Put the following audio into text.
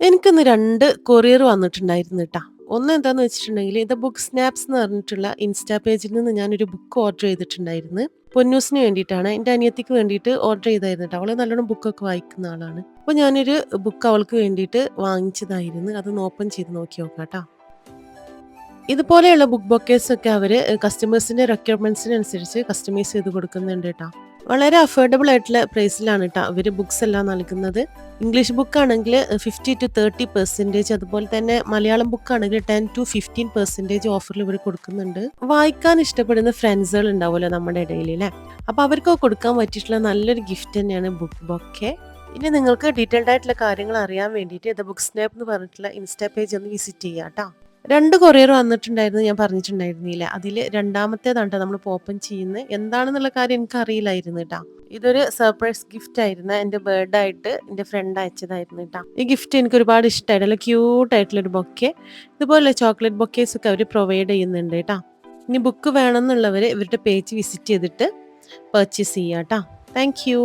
എനിക്കിന്ന് 2 കൊറിയർ വന്നിട്ടുണ്ടായിരുന്നു ട്ടാ. ഒന്ന് എന്താന്ന് വെച്ചിട്ടുണ്ടെങ്കില് ദ ബുക്ക് സ്നാപ്സ് എന്ന് പറഞ്ഞിട്ടുള്ള ഇൻസ്റ്റാ പേജിൽ നിന്ന് ഞാനൊരു ബുക്ക് ഓർഡർ ചെയ്തിട്ടുണ്ടായിരുന്നു. പൊന്നൂസിന് വേണ്ടിയിട്ടാണ്. എന്റെ അനിയത്തിക്ക് വേണ്ടിയിട്ട് ഓർഡർ ചെയ്തായിരുന്നു ട്ടോ. അവള് നല്ലോണം ബുക്കൊക്കെ വായിക്കുന്ന ആളാണ്. അപ്പൊ ഞാനൊരു ബുക്ക് അവൾക്ക് വേണ്ടിയിട്ട് വാങ്ങിച്ചതായിരുന്നു. അതൊന്ന് ഓപ്പൺ ചെയ്ത് നോക്കി നോക്കാട്ടോ. ഇതുപോലെയുള്ള ബുക്ക് ബൊക്കേസൊക്കെ അവര് കസ്റ്റമേഴ്സിന്റെ റിക്വയർമെന്റ്സിനനുസരിച്ച് കസ്റ്റമൈസ് ചെയ്ത് കൊടുക്കുന്നുണ്ട് ട്ടോ. വളരെ അഫോർഡബിൾ ആയിട്ടുള്ള പ്രൈസിലാണ് ട്ടോ അവര് ബുക്സ് എല്ലാം നൽകുന്നത്. ഇംഗ്ലീഷ് ബുക്കാണെങ്കിൽ 50-30% അതുപോലെ തന്നെ മലയാളം ബുക്കാണെങ്കിൽ 10-15% ഓഫറിൽ ഇവർ കൊടുക്കുന്നുണ്ട്. വായിക്കാൻ ഇഷ്ടപ്പെടുന്ന ഫ്രണ്ട്സുകൾ ഉണ്ടാവുമല്ലോ നമ്മുടെ ഇടയിൽ ല്ലേ. അപ്പൊ അവർക്കൊക്കെ കൊടുക്കാൻ പറ്റിയിട്ടുള്ള നല്ലൊരു ഗിഫ്റ്റ് തന്നെയാണ് ബുക്ക് ബൊക്കെ. ഇനി നിങ്ങൾക്ക് ഡീറ്റെയിൽഡ് ആയിട്ടുള്ള കാര്യങ്ങൾ അറിയാൻ വേണ്ടിയിട്ട് ദ ബുക്ക് സ്നാപ്പ് എന്ന് പറഞ്ഞിട്ടുള്ള ഇൻസ്റ്റാ പേജ് ഒന്ന് വിസിറ്റ് ചെയ്യാം ട്ടോ. 2 കൊറിയർ വന്നിട്ടുണ്ടായിരുന്നു ഞാൻ പറഞ്ഞിട്ടുണ്ടായിരുന്നില്ലേ. അതില് രണ്ടാമത്തേതാണ് ട്ടോ നമ്മളിപ്പോ ഓപ്പൺ ചെയ്യുന്നത്. എന്താണെന്നുള്ള കാര്യം എനിക്കറിയില്ലായിരുന്നു ട്ടാ. ഇതൊരു സർപ്രൈസ് ഗിഫ്റ്റ് ആയിരുന്നു. എന്റെ ബർത്ത്ഡേ ആയിട്ട് എന്റെ ഫ്രണ്ട് അയച്ചതായിരുന്നു ട്ടാ. ഈ ഗിഫ്റ്റ് എനിക്ക് ഒരുപാട് ഇഷ്ടമായി. നല്ല ക്യൂട്ട് ആയിട്ടുള്ള ഒരു ബൊക്കെ. ഇതുപോലെ ചോക്ലേറ്റ് ബൊക്കേസ് ഒക്കെ അവർ പ്രൊവൈഡ് ചെയ്യുന്നുണ്ട് ട്ടാ. ഇനി ബുക്ക് വേണമെന്നുള്ളവർ ഇവരുടെ പേജ് വിസിറ്റ് ചെയ്തിട്ട് പർച്ചേസ് ചെയ്യാം ട്ടാ. Thank you.